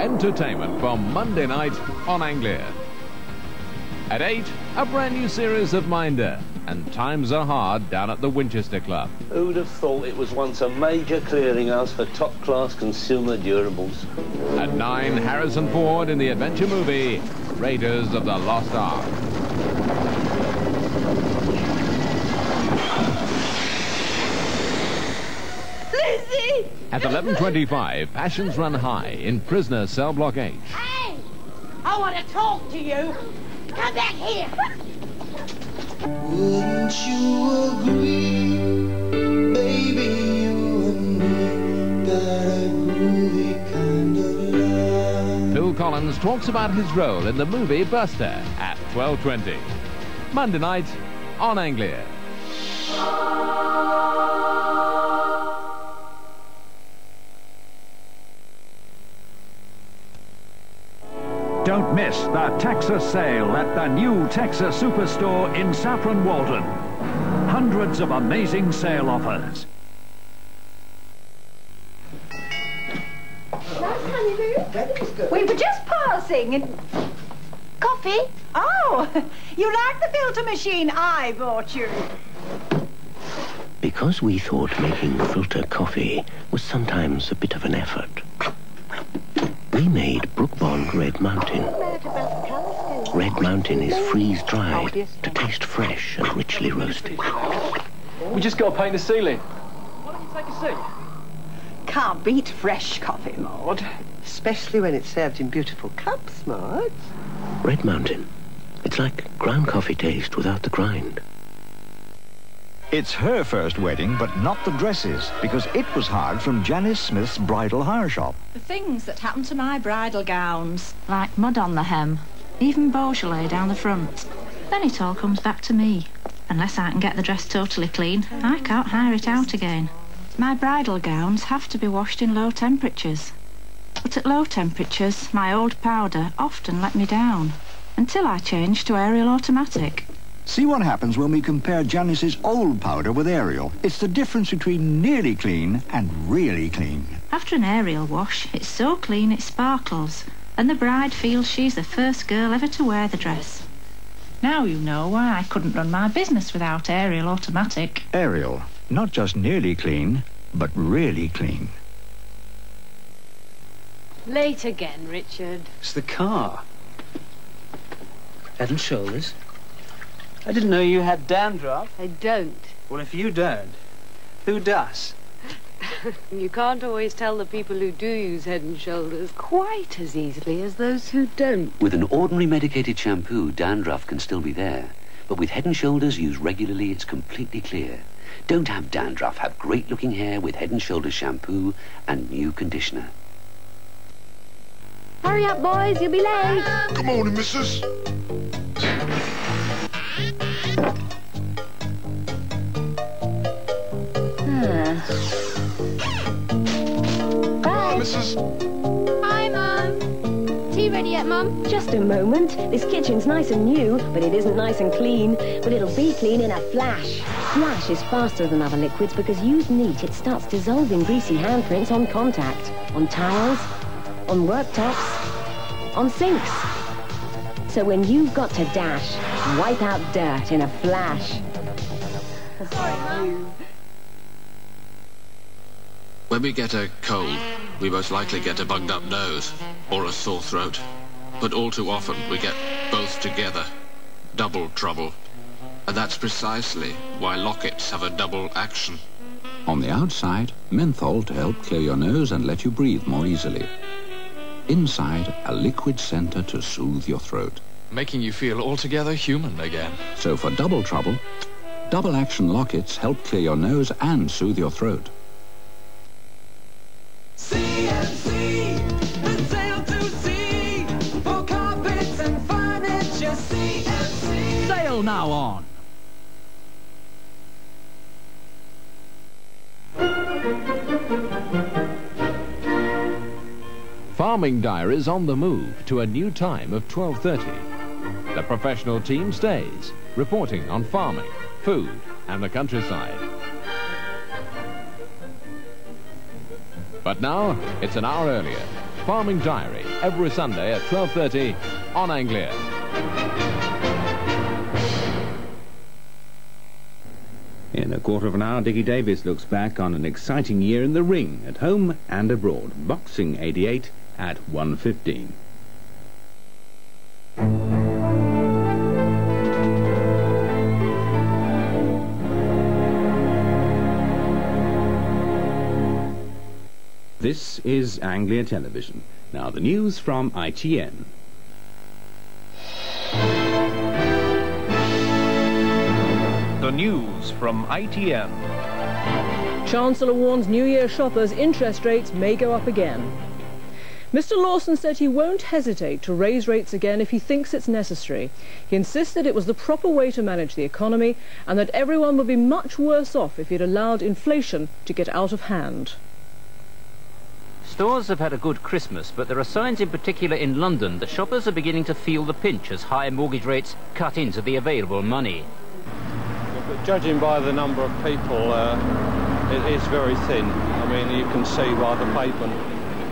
entertainment for Monday night on Anglia. At 8, a brand new series of Minder, and times are hard down at the Winchester Club. Who'd have thought it was once a major clearinghouse for top-class consumer durables? At 9, Harrison Ford in the adventure movie Raiders of the Lost Ark. Lizzie! At 11:25, passions run high in Prisoner Cell Block H. Hey! I want to talk to you. Come back here. Wouldn't you agree, baby, you and me got a groovy kind of love. Phil Collins talks about his role in the movie Buster at 12:20. Monday night on Anglia. Don't miss the Texas sale at the new Texas Superstore in Saffron Walden. Hundreds of amazing sale offers. We were just passing and... Coffee? Oh, you like the filter machine I bought you? Because we thought making filter coffee was sometimes a bit of an effort, we made Brook Bond Red Mountain. Red Mountain is freeze-dried to taste fresh and richly roasted. We just got to paint the ceiling. Why don't you take a seat? Can't beat fresh coffee, Maud. Especially when it's served in beautiful cups, Maud. Red Mountain. It's like ground coffee taste without the grind. It's her first wedding, but not the dresses, because it was hired from Janice Smith's bridal hire shop. The things that happen to my bridal gowns, like mud on the hem, even Beaujolais down the front. Then it all comes back to me. Unless I can get the dress totally clean, I can't hire it out again. My bridal gowns have to be washed in low temperatures. But at low temperatures, my old powder often let me down, until I changed to Ariel Automatic. See what happens when we compare Janice's old powder with Ariel. It's the difference between nearly clean and really clean. After an Ariel wash, it's so clean it sparkles, and the bride feels she's the first girl ever to wear the dress. Now you know why I couldn't run my business without Ariel Automatic. Ariel, not just nearly clean, but really clean. Late again, Richard. It's the car. Head and Shoulders. I didn't know you had dandruff. I don't. Well, if you don't, who does? You can't always tell the people who do use Head and Shoulders quite as easily as those who don't. With an ordinary medicated shampoo, dandruff can still be there. But with Head and Shoulders used regularly, it's completely clear. Don't have dandruff. Have great-looking hair with Head and Shoulders shampoo and new conditioner. Hurry up, boys. You'll be late. Come on, missus. Bye. Missus. Hi, Mum. Tea ready yet, Mum? Just a moment. This kitchen's nice and new, but it isn't nice and clean. But it'll be clean in a flash. Flash is faster than other liquids because used neat, it starts dissolving greasy handprints on contact, on tiles, on worktops, on sinks. So when you've got to dash, wipe out dirt in a flash. Sorry, Mum. When we get a cold, we most likely get a bunged-up nose or a sore throat. But all too often we get both together. Double trouble. And that's precisely why lockets have a double action. On the outside, menthol to help clear your nose and let you breathe more easily. Inside, a liquid center to soothe your throat. Making you feel altogether human again. So for double trouble, double action lockets help clear your nose and soothe your throat. CNC, the sale to see for carpets and furniture. CNC. Sale now on. Farming Diaries on the move to a new time of 12:30. The professional team stays, reporting on farming, food and the countryside. But now, it's an hour earlier. Farming Diary, every Sunday at 12:30 on Anglia. In a quarter of an hour, Dickie Davis looks back on an exciting year in the ring, at home and abroad. Boxing 88 at 1:15. This is Anglia Television. Now the news from ITN. The news from ITN. Chancellor warns New Year shoppers interest rates may go up again. Mr. Lawson said he won't hesitate to raise rates again if he thinks it's necessary. He insisted it was the proper way to manage the economy and that everyone would be much worse off if he'd allowed inflation to get out of hand. Stores have had a good Christmas, but there are signs in particular in London that shoppers are beginning to feel the pinch as high mortgage rates cut into the available money. But judging by the number of people, it is very thin. I mean, you can see by the pavement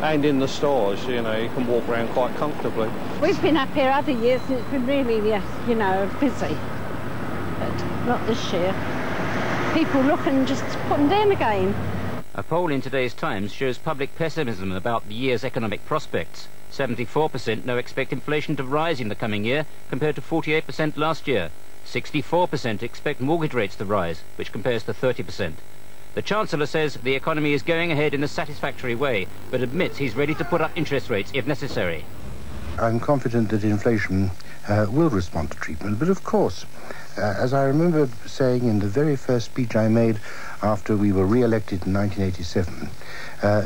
and in the stores, you know, you can walk around quite comfortably. We've been up here other years and it's been really, you know, busy. But not this year. People look and just put them down again. A poll in today's Times shows public pessimism about the year's economic prospects. 74% now expect inflation to rise in the coming year, compared to 48% last year. 64% expect mortgage rates to rise, which compares to 30%. The Chancellor says the economy is going ahead in a satisfactory way, but admits he's ready to put up interest rates if necessary. I'm confident that inflation will respond to treatment, but of course, as I remember saying in the very first speech I made after we were re-elected in 1987,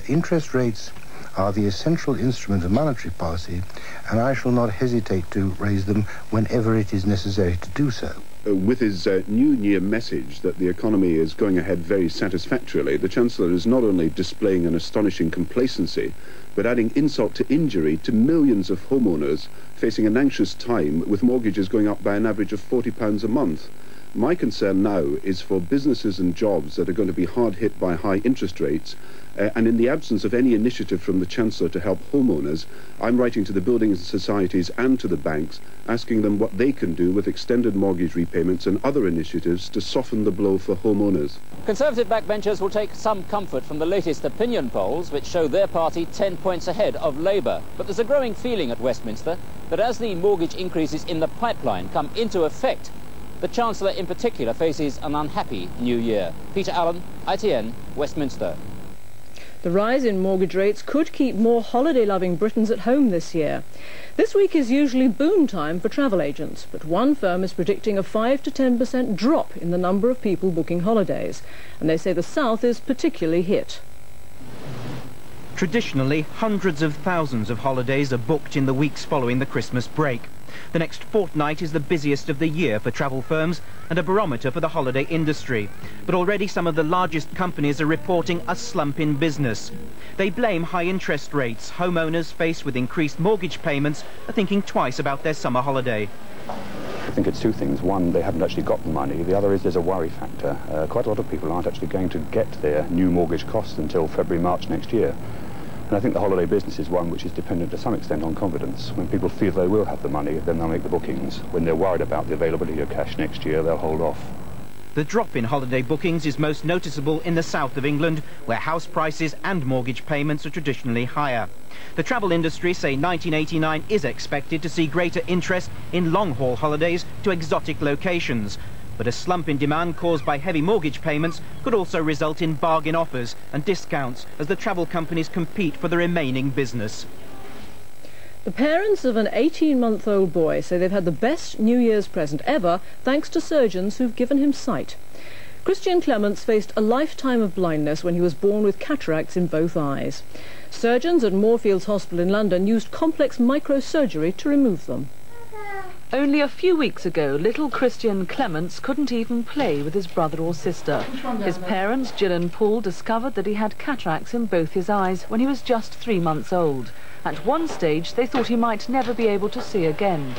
interest rates are the essential instrument of monetary policy, and I shall not hesitate to raise them whenever it is necessary to do so. With his New Year message that the economy is going ahead very satisfactorily, the Chancellor is not only displaying an astonishing complacency, but adding insult to injury to millions of homeowners facing an anxious time with mortgages going up by an average of £40 a month. My concern now is for businesses and jobs that are going to be hard hit by high interest rates, and in the absence of any initiative from the Chancellor to help homeowners, I'm writing to the building societies and to the banks, asking them what they can do with extended mortgage repayments and other initiatives to soften the blow for homeowners. Conservative backbenchers will take some comfort from the latest opinion polls, which show their party 10 points ahead of Labour. But there's a growing feeling at Westminster that as the mortgage increases in the pipeline come into effect, the Chancellor in particular faces an unhappy new year. Peter Allen, ITN, Westminster. The rise in mortgage rates could keep more holiday-loving Britons at home this year. This week is usually boom time for travel agents, but one firm is predicting a 5 to 10% drop in the number of people booking holidays, and they say the south is particularly hit. Traditionally, hundreds of thousands of holidays are booked in the weeks following the Christmas break. The next fortnight is the busiest of the year for travel firms and a barometer for the holiday industry. But already some of the largest companies are reporting a slump in business. They blame high interest rates. Homeowners faced with increased mortgage payments are thinking twice about their summer holiday. I think it's two things. One, they haven't actually got the money. The other is there's a worry factor. Quite a lot of people aren't actually going to get their new mortgage costs until February, March next year. And I think the holiday business is one which is dependent to some extent on confidence. When people feel they will have the money, then they'll make the bookings. When they're worried about the availability of cash next year, they'll hold off. The drop in holiday bookings is most noticeable in the south of England, where house prices and mortgage payments are traditionally higher. The travel industry say 1989 is expected to see greater interest in long-haul holidays to exotic locations. But a slump in demand caused by heavy mortgage payments could also result in bargain offers and discounts as the travel companies compete for the remaining business. The parents of an 18-month-old boy say they've had the best New Year's present ever thanks to surgeons who've given him sight. Christian Clements faced a lifetime of blindness when he was born with cataracts in both eyes. Surgeons at Moorfields Hospital in London used complex microsurgery to remove them. Only a few weeks ago, little Christian Clements couldn't even play with his brother or sister. His parents, Jill and Paul, discovered that he had cataracts in both his eyes when he was just 3 months old. At one stage, they thought he might never be able to see again.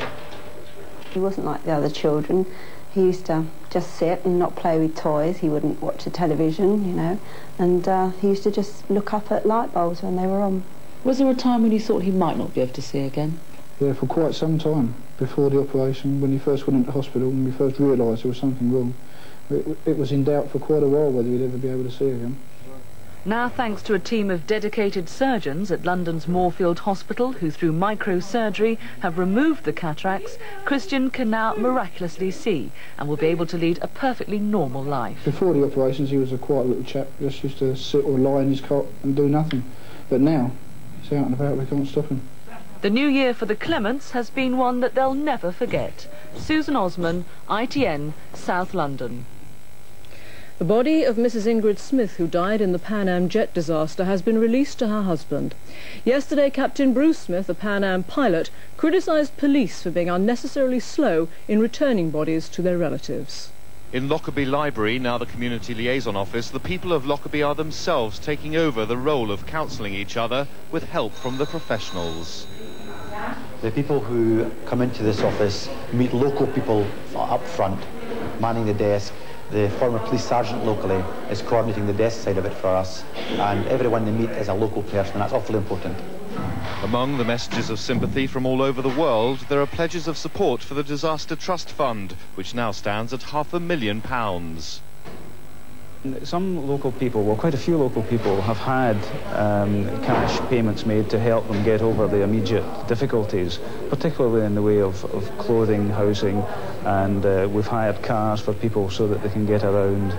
He wasn't like the other children. He used to just sit and not play with toys. He wouldn't watch the television, you know, and he used to just look up at light bulbs when they were on. Was there a time when you thought he might not be able to see again? Yeah, for quite some time. Before the operation, when he first went into hospital, and we first realised there was something wrong, it was in doubt for quite a while whether he'd ever be able to see again. Now, thanks to a team of dedicated surgeons at London's Moorfield Hospital, who through microsurgery have removed the cataracts, Christian can now miraculously see and will be able to lead a perfectly normal life. Before the operations, he was a quiet little chap, just used to sit or lie in his cot and do nothing. But now, he's out and about, we can't stop him. The new year for the Clements has been one that they'll never forget. Susan Osman, ITN, South London. The body of Mrs. Ingrid Smith, who died in the Pan Am jet disaster, has been released to her husband. Yesterday, Captain Bruce Smith, a Pan Am pilot, criticised police for being unnecessarily slow in returning bodies to their relatives. In Lockerbie Library, now the Community Liaison Office, the people of Lockerbie are themselves taking over the role of counselling each other with help from the professionals. The people who come into this office meet local people up front, manning the desk. The former police sergeant locally is coordinating the desk side of it for us, and everyone they meet is a local person, and that's awfully important. Among the messages of sympathy from all over the world, there are pledges of support for the Disaster Trust Fund, which now stands at £500,000. Some local people, well, quite a few local people have had cash payments made to help them get over the immediate difficulties, particularly in the way of clothing, housing, and we've hired cars for people so that they can get around.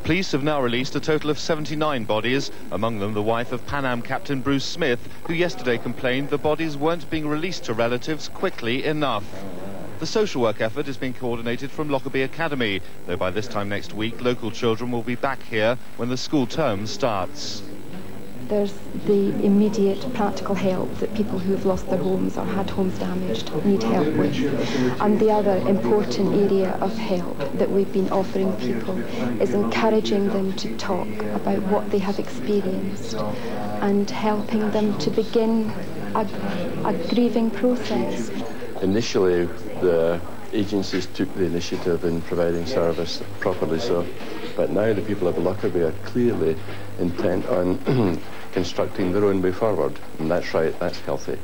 Police have now released a total of 79 bodies, among them the wife of Pan Am Captain Bruce Smith, who yesterday complained the bodies weren't being released to relatives quickly enough. The social work effort is being coordinated from Lockerbie Academy, though by this time next week, local children will be back here when the school term starts. There's the immediate practical help that people who've lost their homes or had homes damaged need help with. And the other important area of help that we've been offering people is encouraging them to talk about what they have experienced and helping them to begin a grieving process. Initially, the agencies took the initiative in providing service properly so, but now the people of Lockerbie are clearly intent on constructing their own way forward, and that's right, that's healthy.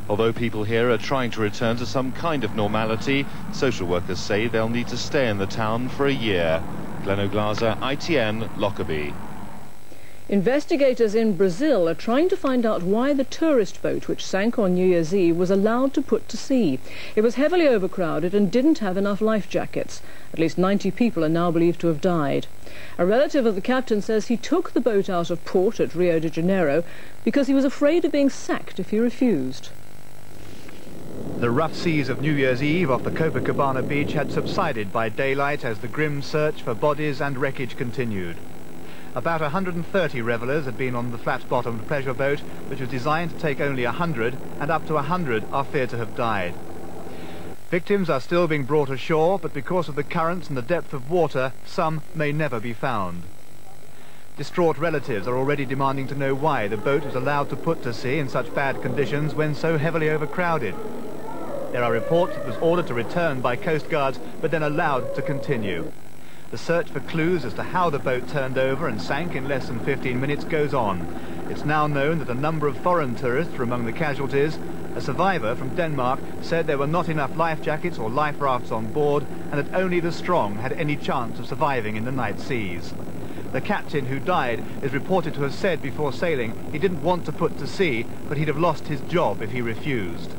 Although people here are trying to return to some kind of normality, social workers say they'll need to stay in the town for a year. Glenn O'Glaser, ITN, Lockerbie. Investigators in Brazil are trying to find out why the tourist boat which sank on New Year's Eve was allowed to put to sea. It was heavily overcrowded and didn't have enough life jackets. At least 90 people are now believed to have died. A relative of the captain says he took the boat out of port at Rio de Janeiro because he was afraid of being sacked if he refused. The rough seas of New Year's Eve off the Copacabana beach had subsided by daylight as the grim search for bodies and wreckage continued. About 130 revellers had been on the flat-bottomed pleasure boat, which was designed to take only 100, and up to 100 are feared to have died. Victims are still being brought ashore, but because of the currents and the depth of water, some may never be found. Distraught relatives are already demanding to know why the boat was allowed to put to sea in such bad conditions when so heavily overcrowded. There are reports it was ordered to return by Coast Guards, but then allowed to continue. The search for clues as to how the boat turned over and sank in less than 15 minutes goes on. It's now known that a number of foreign tourists were among the casualties. A survivor from Denmark said there were not enough life jackets or life rafts on board and that only the strong had any chance of surviving in the night seas. The captain who died is reported to have said before sailing he didn't want to put to sea, but he'd have lost his job if he refused.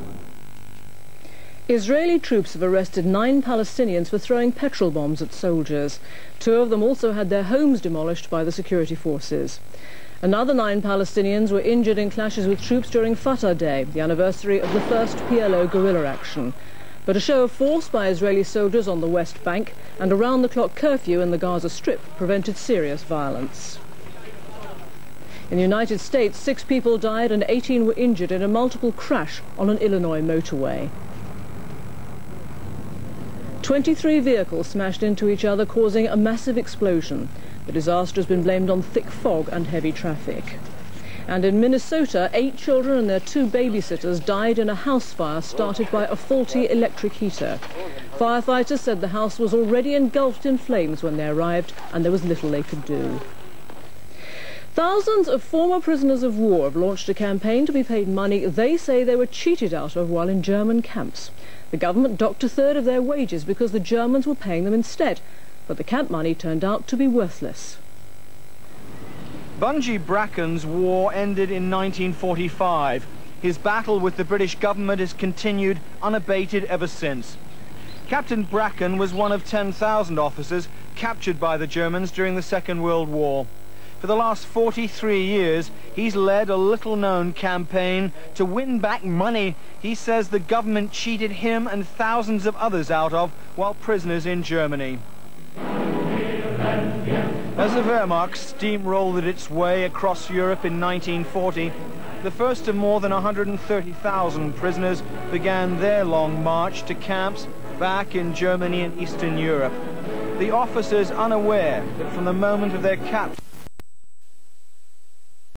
Israeli troops have arrested 9 Palestinians for throwing petrol bombs at soldiers. 2 of them also had their homes demolished by the security forces. Another 9 Palestinians were injured in clashes with troops during Fatah Day, the anniversary of the first PLO guerrilla action. But a show of force by Israeli soldiers on the West Bank and around-the-clock curfew in the Gaza Strip prevented serious violence. In the United States, 6 people died and 18 were injured in a multiple crash on an Illinois motorway. 23 vehicles smashed into each other, causing a massive explosion. The disaster has been blamed on thick fog and heavy traffic. And in Minnesota, 8 children and their 2 babysitters died in a house fire started by a faulty electric heater. Firefighters said the house was already engulfed in flames when they arrived and there was little they could do. Thousands of former prisoners of war have launched a campaign to be paid money they say they were cheated out of while in German camps. The government docked a third of their wages because the Germans were paying them instead, but the camp money turned out to be worthless. Bungie Bracken's war ended in 1945. His battle with the British government has continued unabated ever since. Captain Bracken was one of 10,000 officers captured by the Germans during the Second World War. For the last 43 years, he's led a little-known campaign to win back money he says the government cheated him and thousands of others out of while prisoners in Germany. As the Wehrmacht steamrolled its way across Europe in 1940, the first of more than 130,000 prisoners began their long march to camps back in Germany and Eastern Europe. The officers unaware that from the moment of their capture,